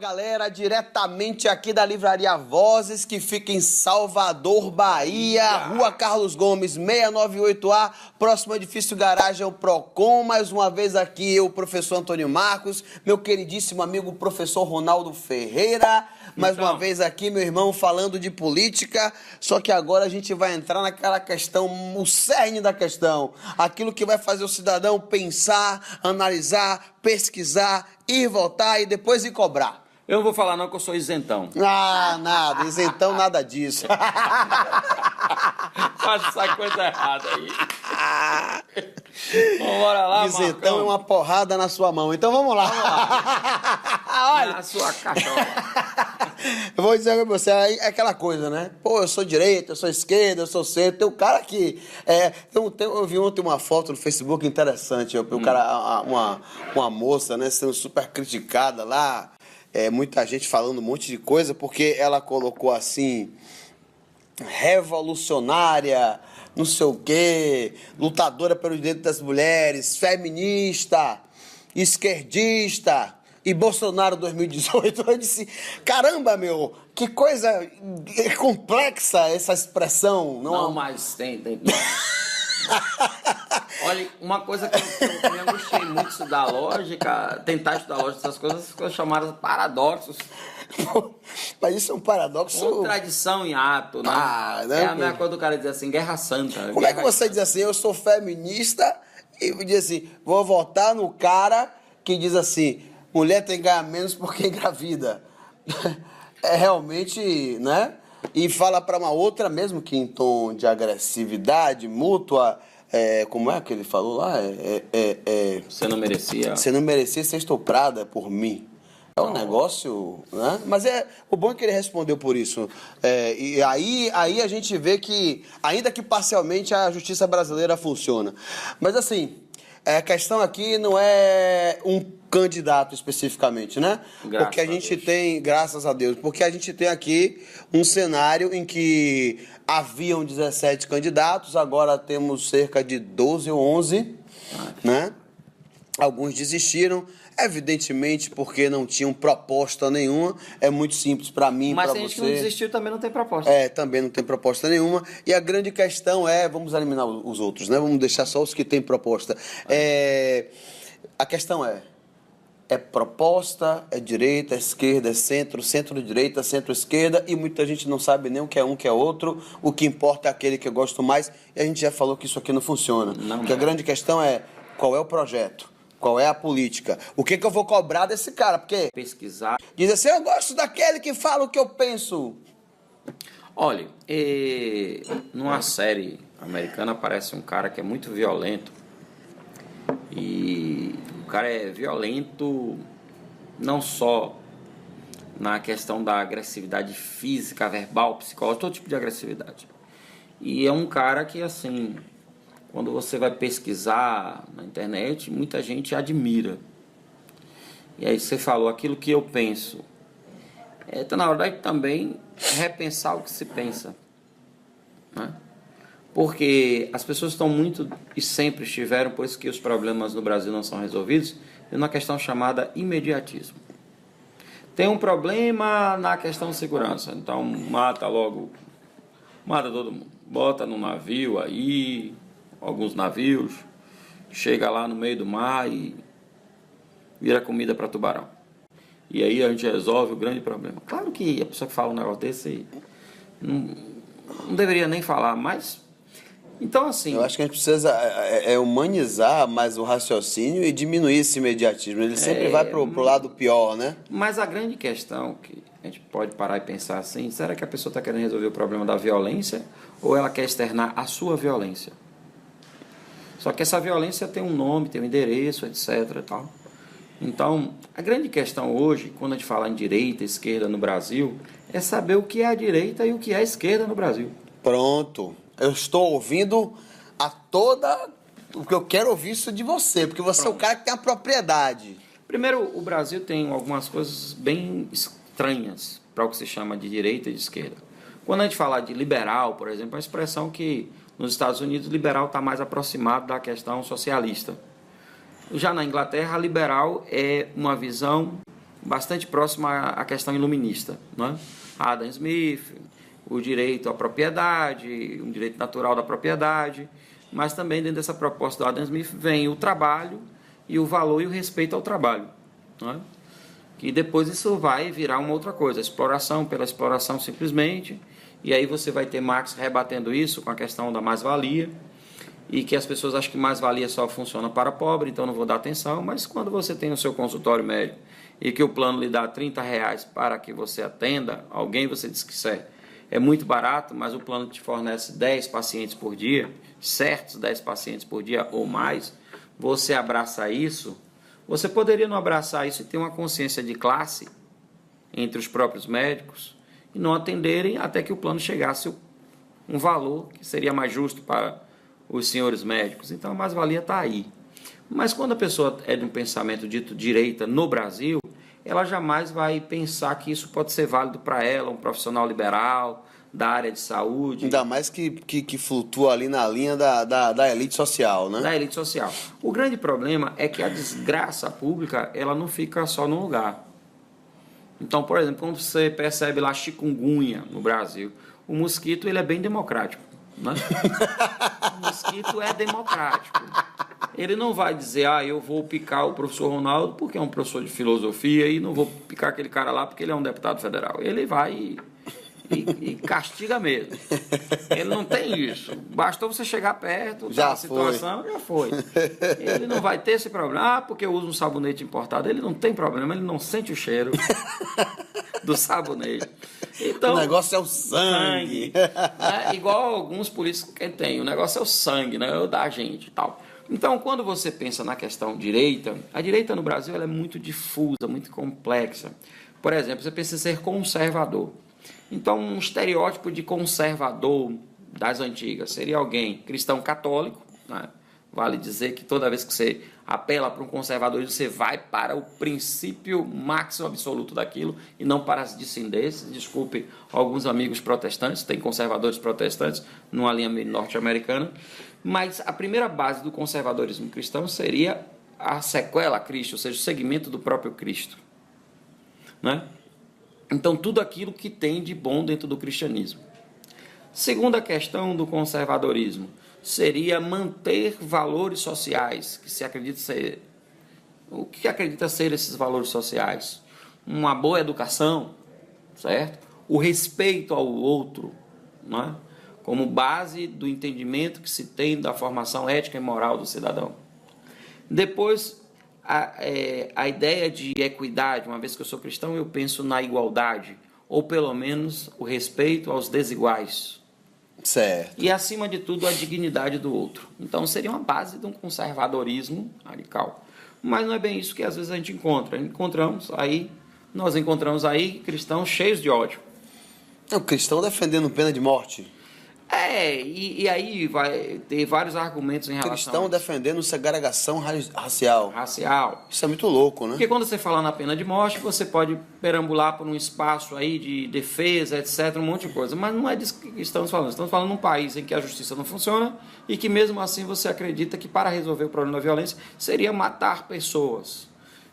galera, diretamente aqui da Livraria Vozes, que fica em Salvador, Bahia, Rua Carlos Gomes, 698A, próximo ao edifício Garagem, o Procon. Mais uma vez aqui eu, professor Antônio Marcos, meu queridíssimo amigo professor Ronaldo Ferreira. Mais uma vez aqui, meu irmão, falando de política, só que agora a gente vai entrar naquela questão, o cerne da questão, aquilo que vai fazer o cidadão pensar, analisar, pesquisar, ir votar e depois ir cobrar. Eu não vou falar não que eu sou isentão. Ah, nada, isentão nada disso. Faz essa coisa errada aí. Bora lá, isentão Marcão. é uma porrada na sua mão, então vamos lá. Olha, Na sua cachola. eu vou dizer pra você, é aquela coisa, né? Pô, eu sou direita, eu sou esquerda, eu sou centro. Tem um cara que... eu vi ontem uma foto no Facebook interessante. O cara, uma moça, né, sendo super criticada lá. Muita gente falando um monte de coisa, porque ela colocou assim... revolucionária, não sei o quê, lutadora pelo direito das mulheres, feminista, esquerdista... E Bolsonaro 2018, eu disse, caramba, meu, que coisa complexa essa expressão. Não, mas tem. Olha, uma coisa que eu me angustiei muito estudar lógica, tentar estudar lógica, essas coisas chamadas paradoxos. Mas isso é um paradoxo. Contradição em ato, né? É a mesma coisa do cara dizer assim, guerra santa. Como é que você diz assim, eu sou feminista, e diz assim, vou votar no cara que diz assim... mulher tem que ganhar menos porque engravida. É realmente, né? E fala para uma outra, mesmo que em tom de agressividade mútua, como é que ele falou lá? Você não merecia. Você não merecia ser estuprada por mim. É um negócio, né? Mas o bom é que ele respondeu por isso. E aí a gente vê que, ainda que parcialmente, a justiça brasileira funciona. Mas assim... a questão aqui não é um candidato especificamente, né? Porque a gente tem, graças a Deus, porque a gente tem aqui um cenário em que haviam 17 candidatos, agora temos cerca de 12 ou 11, né? Alguns desistiram, evidentemente porque não tinham proposta nenhuma. É muito simples para mim, para você. Mas a gente que não desistiu também não tem proposta. Também não tem proposta nenhuma. E a grande questão vamos eliminar os outros, né? Vamos deixar só os que têm proposta. A questão é proposta, é direita, é esquerda, é centro, centro-direita, centro-esquerda, e muita gente não sabe nem o que é um, o que é outro. O que importa é aquele que eu gosto mais, e a gente já falou que isso aqui não funciona. Porque a grande questão é qual é o projeto. Qual é a política? O que eu vou cobrar desse cara? Porque pesquisar. Diz assim, eu gosto daquele que fala o que eu penso. Olha, numa série americana aparece um cara que é muito violento. E o cara é violento não só na questão da agressividade física, verbal, psicológica, todo tipo de agressividade. E é um cara que, assim... quando você vai pesquisar na internet, muita gente admira. E aí você falou aquilo que eu penso. Então, na verdade, também repensar o que se pensa. Né? Porque as pessoas estão muito, e sempre estiveram, por isso que os problemas no Brasil não são resolvidos, numa questão chamada imediatismo. Tem um problema na questão de segurança, então mata todo mundo. Bota no navio aí... alguns navios, chega lá no meio do mar e vira comida para tubarão. E aí a gente resolve o grande problema. Claro que a pessoa que fala um negócio desse não deveria nem falar, mas... então, assim... eu acho que a gente precisa humanizar mais o raciocínio e diminuir esse imediatismo. Ele sempre vai pro lado pior, né? Mas a grande questão que a gente pode parar e pensar assim, será que a pessoa está querendo resolver o problema da violência ou ela quer externar a sua violência? Só que essa violência tem um nome, tem um endereço, etc. Tal. Então, a grande questão hoje, quando a gente fala em direita e esquerda no Brasil, é saber o que é a direita e o que é a esquerda no Brasil. Pronto. Eu estou ouvindo o que eu quero ouvir isso de você, porque você é o cara que tem a propriedade. Primeiro, o Brasil tem algumas coisas bem estranhas para o que se chama de direita e de esquerda. Quando a gente fala de liberal, por exemplo, é uma expressão que... nos Estados Unidos, liberal está mais aproximado da questão socialista. Já na Inglaterra, liberal é uma visão bastante próximo à questão iluminista, né? Adam Smith, o direito à propriedade, um direito natural da propriedade, mas também dentro dessa proposta do Adam Smith vem o trabalho e o valor e o respeito ao trabalho, né? Que depois isso vai virar uma outra coisa, exploração pela exploração simplesmente, e aí você vai ter Marx rebatendo isso com a questão da mais-valia, e que as pessoas acham que mais-valia só funciona para pobre, então não vou dar atenção, mas quando você tem no seu consultório médico e que o plano lhe dá R$ 30 para que você atenda alguém, você diz que isso é muito barato, mas o plano te fornece 10 pacientes por dia, certos 10 pacientes por dia ou mais, você abraça isso. Você poderia não abraçar isso e ter uma consciência de classe entre os próprios médicos e não atenderem até que o plano chegasse um valor que seria mais justo para os senhores médicos. Então a mais-valia está aí. Mas quando a pessoa é de um pensamento dito direita no Brasil, ela jamais vai pensar que isso pode ser válido para ela, um profissional liberal, da área de saúde. Ainda mais que flutua ali na linha da elite social, né? Da elite social. O grande problema é que a desgraça pública, ela não fica só num lugar. Então, por exemplo, quando você percebe lá chikungunya no Brasil, o mosquito ele é bem democrático, né? O mosquito é democrático. Ele não vai dizer, eu vou picar o professor Ronaldo porque é um professor de filosofia e não vou picar aquele cara lá porque ele é um deputado federal. Ele vai e castiga mesmo. Ele não tem isso. Bastou você chegar perto da situação, já foi. Ele não vai ter esse problema. Porque eu uso um sabonete importado. Ele não tem problema, ele não sente o cheiro do sabonete. Então, o negócio é o sangue. Né? Igual alguns políticos que tem. O negócio é o sangue, né? O da gente e tal. Então, quando você pensa na questão direita, a direita no Brasil ela é muito difusa, muito complexa. Por exemplo, você pensa em ser conservador. Então, um estereótipo de conservador das antigas seria alguém cristão católico, né? Vale dizer que toda vez que você apela para um conservadorismo, você vai para o princípio máximo absoluto daquilo e não para as dissidências. Desculpe alguns amigos protestantes, tem conservadores protestantes numa linha norte-americana, mas a primeira base do conservadorismo cristão seria a sequela a Cristo, ou seja, o segmento do próprio Cristo, né? Então, tudo aquilo que tem de bom dentro do cristianismo. Segunda questão do conservadorismo seria manter valores sociais, que se acredita ser... O que acredita ser esses valores sociais? Uma boa educação, certo? O respeito ao outro, né? Como base do entendimento que se tem da formação ética e moral do cidadão. Depois, a ideia de equidade, uma vez que eu sou cristão, eu penso na igualdade, ou pelo menos o respeito aos desiguais. Certo. E, acima de tudo, a dignidade do outro. Então, seria uma base de um conservadorismo radical. Mas não é bem isso que às vezes a gente encontra. Nós encontramos aí cristãos cheios de ódio. O cristão defendendo pena de morte. E aí vai ter vários argumentos em relação cristão defendendo segregação racial. Isso é muito louco, né? Porque quando você fala na pena de morte, você pode perambular por um espaço aí de defesa, etc, um monte de coisa. Mas não é disso que estamos falando. Estamos falando num país em que a justiça não funciona e que mesmo assim você acredita que para resolver o problema da violência seria matar pessoas.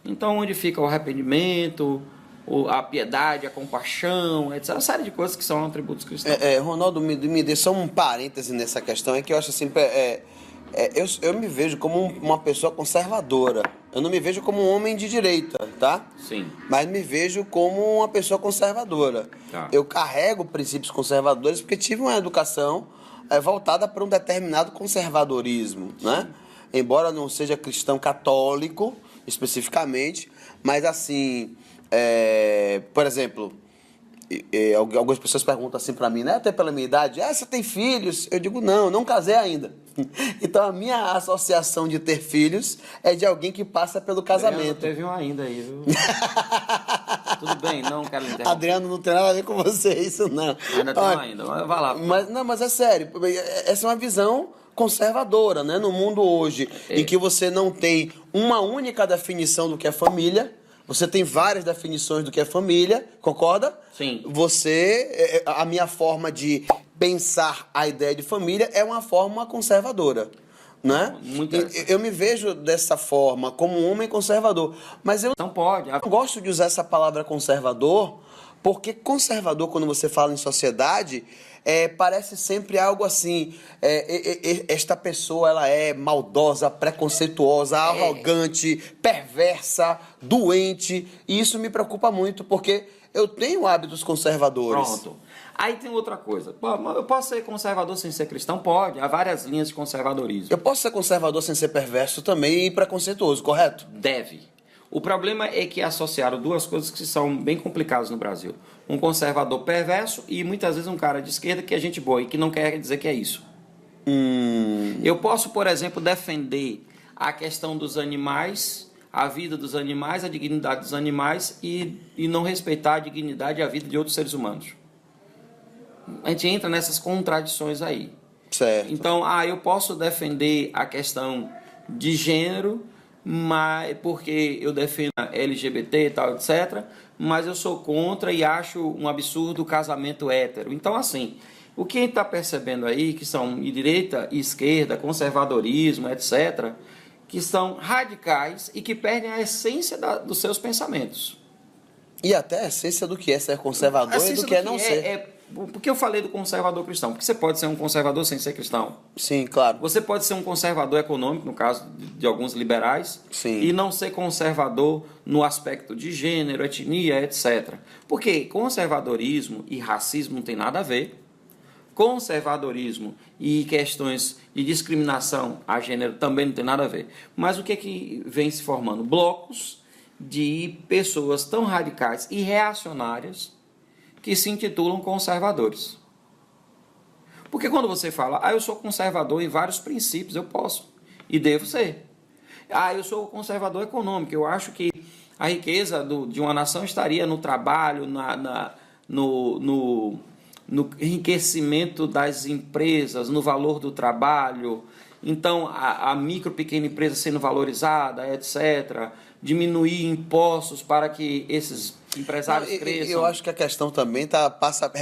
Então, onde fica o arrependimento, a piedade, a compaixão, etc. Uma série de coisas que são atributos cristãos. Ronaldo, me dê só um parêntese nessa questão, é que eu acho assim, eu me vejo como uma pessoa conservadora. Eu não me vejo como um homem de direita, tá? Sim. Mas me vejo como uma pessoa conservadora. Tá. Eu carrego princípios conservadores porque tive uma educação voltada para um determinado conservadorismo, né? Embora não seja cristão católico, especificamente, mas assim... por exemplo, algumas pessoas perguntam assim pra mim, né? Até pela minha idade, você tem filhos? Eu digo, não casei ainda. Então a minha associação de ter filhos é de alguém que passa pelo casamento. Teve um ainda aí, viu? Tudo bem, não quero interromper. Adriano, não tem nada a ver com você, isso não. Ainda tem um ainda, vai lá. Mas é sério, essa é uma visão conservadora, né? No mundo hoje, em que você não tem uma única definição do que é família. Você tem várias definições do que é família, concorda? Sim. A minha forma de pensar a ideia de família é uma forma conservadora. né? Muito Eu me vejo dessa forma, como um homem conservador. Mas eu Não pode. não gosto de usar essa palavra conservador, porque conservador, quando você fala em sociedade, parece sempre algo assim, esta pessoa ela é maldosa, preconceituosa, arrogante, perversa, doente, e isso me preocupa muito, porque eu tenho hábitos conservadores. Pronto. Aí tem outra coisa. Pô, eu posso ser conservador sem ser cristão? Pode. Há várias linhas de conservadorismo. Eu posso ser conservador sem ser perverso também e preconceituoso, correto? Deve. O problema é que associaram duas coisas que são bem complicadas no Brasil. Um conservador perverso e muitas vezes um cara de esquerda que é gente boa e que não quer dizer que é isso. Eu posso, por exemplo, defender a questão dos animais, a vida dos animais, a dignidade dos animais e não respeitar a dignidade e a vida de outros seres humanos. A gente entra nessas contradições aí. Certo. Então, eu posso defender a questão de gênero, mas porque eu defendo LGBT e tal, etc., mas eu sou contra e acho um absurdo o casamento hétero. Então, assim, o que a gente está percebendo aí, que são direita e esquerda, conservadorismo, etc., que são radicais e que perdem a essência dos seus pensamentos. E até a essência do que é ser conservador e do que é não ser. Por que eu falei do conservador cristão? Porque você pode ser um conservador sem ser cristão. Sim, claro. Você pode ser um conservador econômico, no caso de alguns liberais, Sim. e não ser conservador no aspecto de gênero, etnia, etc. Porque conservadorismo e racismo não tem nada a ver. Conservadorismo e questões de discriminação a gênero também não tem nada a ver. Mas o que vem se formando? Blocos de pessoas tão radicais e reacionárias que se intitulam conservadores. Porque quando você fala, eu sou conservador em vários princípios, eu posso e devo ser. Eu sou conservador econômico, eu acho que a riqueza de uma nação estaria no trabalho, no enriquecimento das empresas, no valor do trabalho. Então, a micro, pequena empresa sendo valorizada, etc. Diminuir impostos para que esses empresários cresçam. Eu acho que a questão também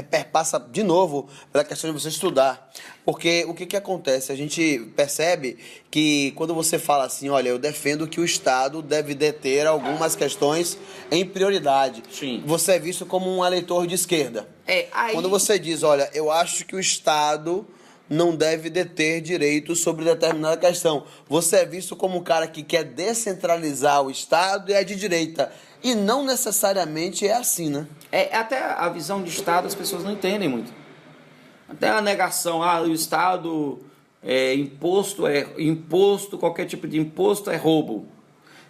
perpassa de novo pela questão de você estudar. Porque o que acontece? A gente percebe que quando você fala assim, olha, eu defendo que o Estado deve deter algumas questões em prioridade. Sim. Você é visto como um eleitor de esquerda. Quando você diz, olha, eu acho que o Estado não deve deter direitos sobre determinada questão. Você é visto como um cara que quer descentralizar o Estado e é de direita. E não necessariamente é assim, né? Até a visão de Estado as pessoas não entendem muito. Até a negação, o Estado imposto, qualquer tipo de imposto é roubo.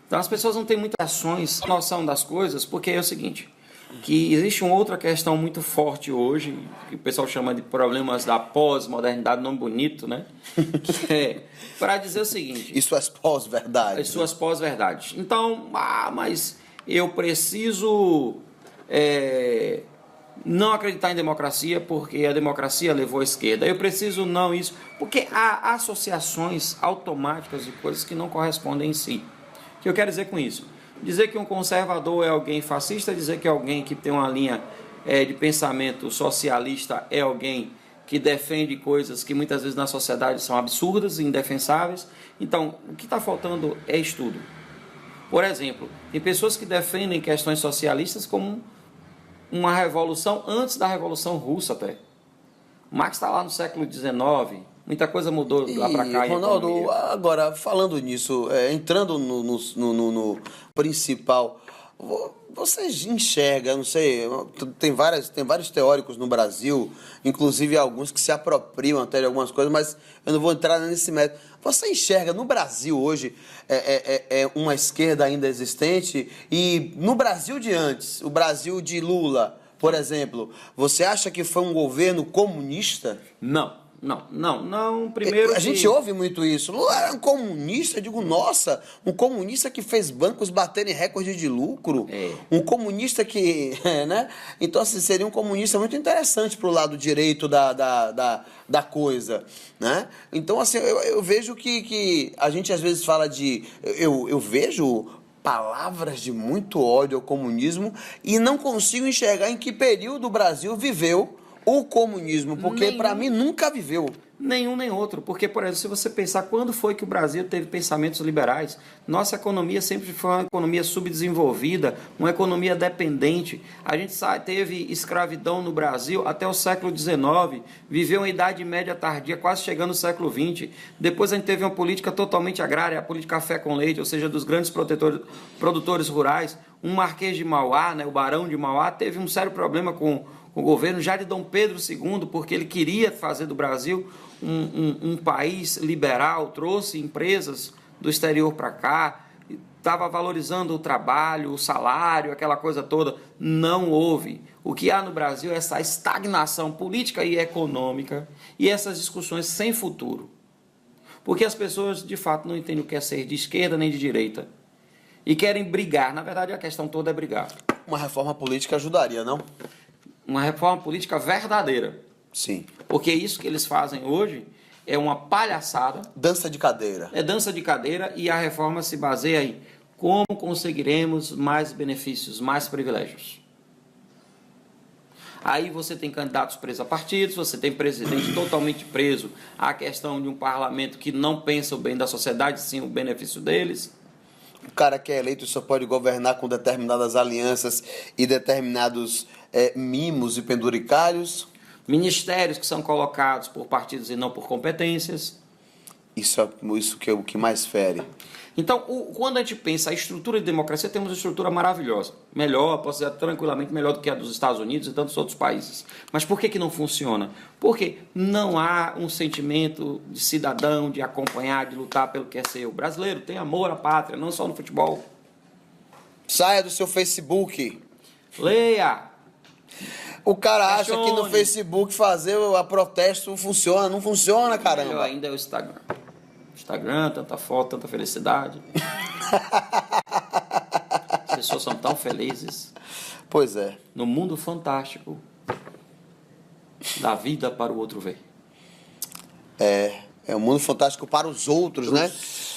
Então as pessoas não têm muitas noção das coisas, porque é o seguinte, que existe uma outra questão muito forte hoje, que o pessoal chama de problemas da pós-modernidade, nome bonito, né? Que é para dizer o seguinte... E suas pós-verdades. As suas pós-verdades. Então, mas eu preciso não acreditar em democracia porque a democracia levou à esquerda. Eu preciso não isso... Porque há associações automáticas de coisas que não correspondem em si. O que eu quero dizer com isso? Dizer que um conservador é alguém fascista, dizer que alguém que tem uma linha de pensamento socialista é alguém que defende coisas que muitas vezes na sociedade são absurdas e indefensáveis. Então, o que está faltando é estudo. Por exemplo, tem pessoas que defendem questões socialistas como uma revolução antes da Revolução Russa até. Marx está lá no século XIX, muita coisa mudou lá para cá. Ronaldo, agora, falando nisso, entrando no principal, você enxerga, não sei, tem vários teóricos no Brasil, inclusive alguns que se apropriam até de algumas coisas, mas eu não vou entrar nesse método. Você enxerga no Brasil hoje uma esquerda ainda existente? E no Brasil de antes, o Brasil de Lula, por exemplo, você acha que foi um governo comunista? Não. Primeiro a gente ouve muito isso. Lula era um comunista, eu digo, nossa, um comunista que fez bancos baterem recorde de lucro. Um comunista que, né? Então, assim, seria um comunista muito interessante pro lado direito da coisa, né? Então, assim, eu vejo que a gente às vezes fala de... Eu vejo palavras de muito ódio ao comunismo e não consigo enxergar em que período o Brasil viveu o comunismo, porque para mim nunca viveu. Nenhum nem outro, porque, por exemplo, se você pensar quando foi que o Brasil teve pensamentos liberais, nossa economia sempre foi uma economia subdesenvolvida, uma economia dependente. A gente teve escravidão no Brasil até o século XIX, viveu uma idade média tardia, quase chegando no século XX. Depois a gente teve uma política totalmente agrária, a política café com leite, ou seja, dos grandes produtores rurais. Um Marquês de Mauá, né, o Barão de Mauá, teve um sério problema com o governo já de Dom Pedro II, porque ele queria fazer do Brasil um país liberal, trouxe empresas do exterior para cá, estava valorizando o trabalho, o salário, aquela coisa toda. Não houve. O que há no Brasil é essa estagnação política e econômica e essas discussões sem futuro. Porque as pessoas, de fato, não entendem o que é ser de esquerda nem de direita. E querem brigar. Na verdade, a questão toda é brigar. Uma reforma política ajudaria, não? Uma reforma política verdadeira. Sim. Porque isso que eles fazem hoje é uma palhaçada. Dança de cadeira. É dança de cadeira e a reforma se baseia em como conseguiremos mais benefícios, mais privilégios. Aí você tem candidatos presos a partidos, você tem presidente totalmente preso à questão de um parlamento que não pensa o bem da sociedade, sim o benefício deles. O cara que é eleito só pode governar com determinadas alianças e determinados mimos e penduricários. Ministérios que são colocados por partidos e não por competências. Isso que é o que mais fere. Então, quando a gente pensa a estrutura de democracia, temos uma estrutura maravilhosa. Melhor, posso dizer tranquilamente, melhor do que a dos Estados Unidos e tantos outros países. Mas por que não funciona? Porque não há um sentimento de cidadão, de acompanhar, de lutar pelo que é ser. O brasileiro tem amor à pátria, não só no futebol. Saia do seu Facebook. Leia. O cara acha que no Facebook fazer a protesto funciona. Não funciona, caramba. Melhor ainda é o Instagram. Instagram, tanta foto, tanta felicidade. As pessoas são tão felizes. Pois é. No mundo fantástico da vida para o outro ver. É um mundo fantástico para os outros, né?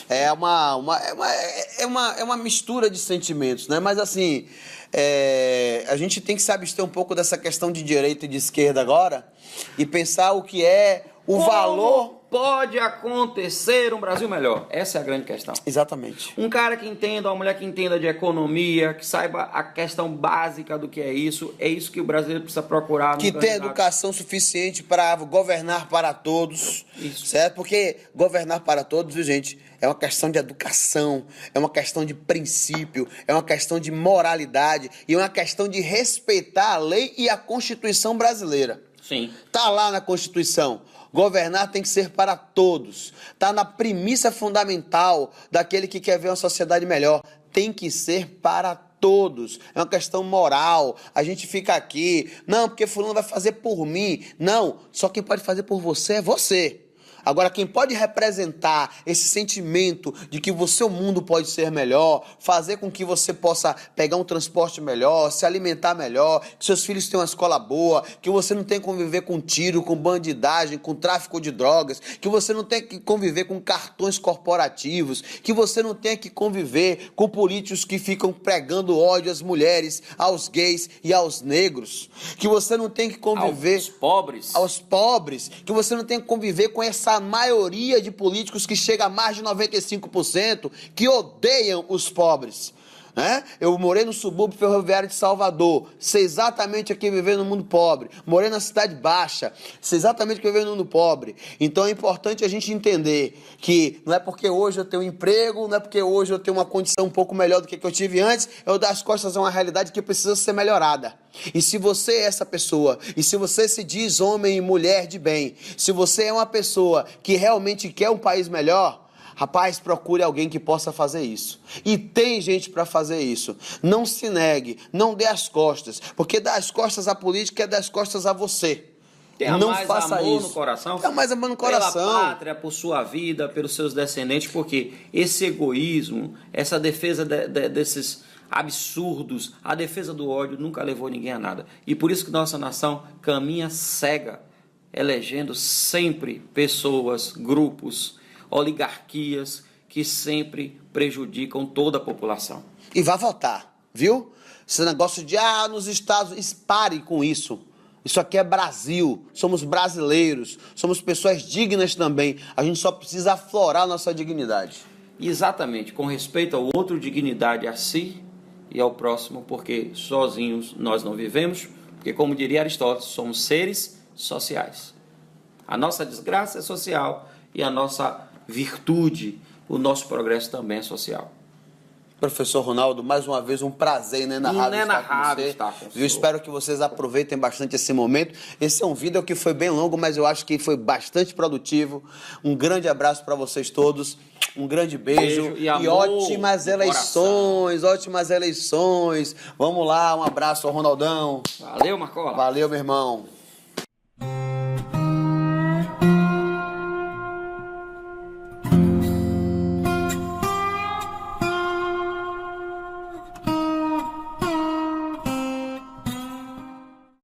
É uma mistura de sentimentos, né? Mas assim, a gente tem que se abster um pouco dessa questão de direita e de esquerda agora e pensar o que é o valor. Pode acontecer um Brasil melhor? Essa é a grande questão. Exatamente. Um cara que entenda, uma mulher que entenda de economia, que saiba a questão básica do que é isso que o brasileiro precisa procurar. Que tenha educação suficiente para governar para todos. Isso. Certo? Porque governar para todos, viu, gente, é uma questão de educação, é uma questão de princípio, é uma questão de moralidade e é uma questão de respeitar a lei e a Constituição brasileira. Sim. Tá lá na Constituição. Governar tem que ser para todos. Está na premissa fundamental daquele que quer ver uma sociedade melhor. Tem que ser para todos. É uma questão moral. A gente fica aqui, não, porque fulano vai fazer por mim. Não, só quem pode fazer por você é você. Agora, quem pode representar esse sentimento de que o mundo pode ser melhor, fazer com que você possa pegar um transporte melhor, se alimentar melhor, que seus filhos tenham uma escola boa, que você não tenha que conviver com tiro, com bandidagem, com tráfico de drogas, que você não tenha que conviver com cartões corporativos, que você não tenha que conviver com políticos que ficam pregando ódio às mulheres, aos gays e aos negros, que você não tem que conviver aos pobres, que você não tem que conviver com essa maioria de políticos que chega a mais de 95% que odeiam os pobres. Né? Eu morei no subúrbio ferroviário de Salvador, sei exatamente aqui viver no mundo pobre. Morei na Cidade Baixa, sei exatamente que viver no mundo pobre. Então é importante a gente entender que não é porque hoje eu tenho um emprego, não é porque hoje eu tenho uma condição um pouco melhor do que eu tive antes, eu dar as costas a uma realidade que precisa ser melhorada. E se você é essa pessoa, e se você se diz homem e mulher de bem, se você é uma pessoa que realmente quer um país melhor, rapaz, procure alguém que possa fazer isso. E tem gente para fazer isso. Não se negue, não dê as costas, porque dar as costas à política é dar as costas a você. Tenha não mais faça amor isso. No coração. Tenha mais amor no coração. Pela pátria, por sua vida, pelos seus descendentes, porque esse egoísmo, essa defesa desses absurdos, a defesa do ódio nunca levou ninguém a nada. E por isso que nossa nação caminha cega, elegendo sempre pessoas, grupos, oligarquias que sempre prejudicam toda a população. E vá votar, viu? Esse negócio de, nos estados, pare com isso. Isso aqui é Brasil, somos brasileiros, somos pessoas dignas também. A gente só precisa aflorar a nossa dignidade. Exatamente, com respeito ao outro, dignidade a si e ao próximo, porque sozinhos nós não vivemos, porque como diria Aristóteles, somos seres sociais. A nossa desgraça é social e a nossa virtude, o nosso progresso também é social. Professor Ronaldo, mais uma vez um prazer inenarrável estar com você. Eu espero que vocês aproveitem bastante esse momento. Esse é um vídeo que foi bem longo, mas eu acho que foi bastante produtivo. Um grande abraço para vocês todos. Um grande beijo e amor ótimas eleições, ótimas eleições. Vamos lá, um abraço ao Ronaldão. Valeu, Marcola. Valeu, meu irmão.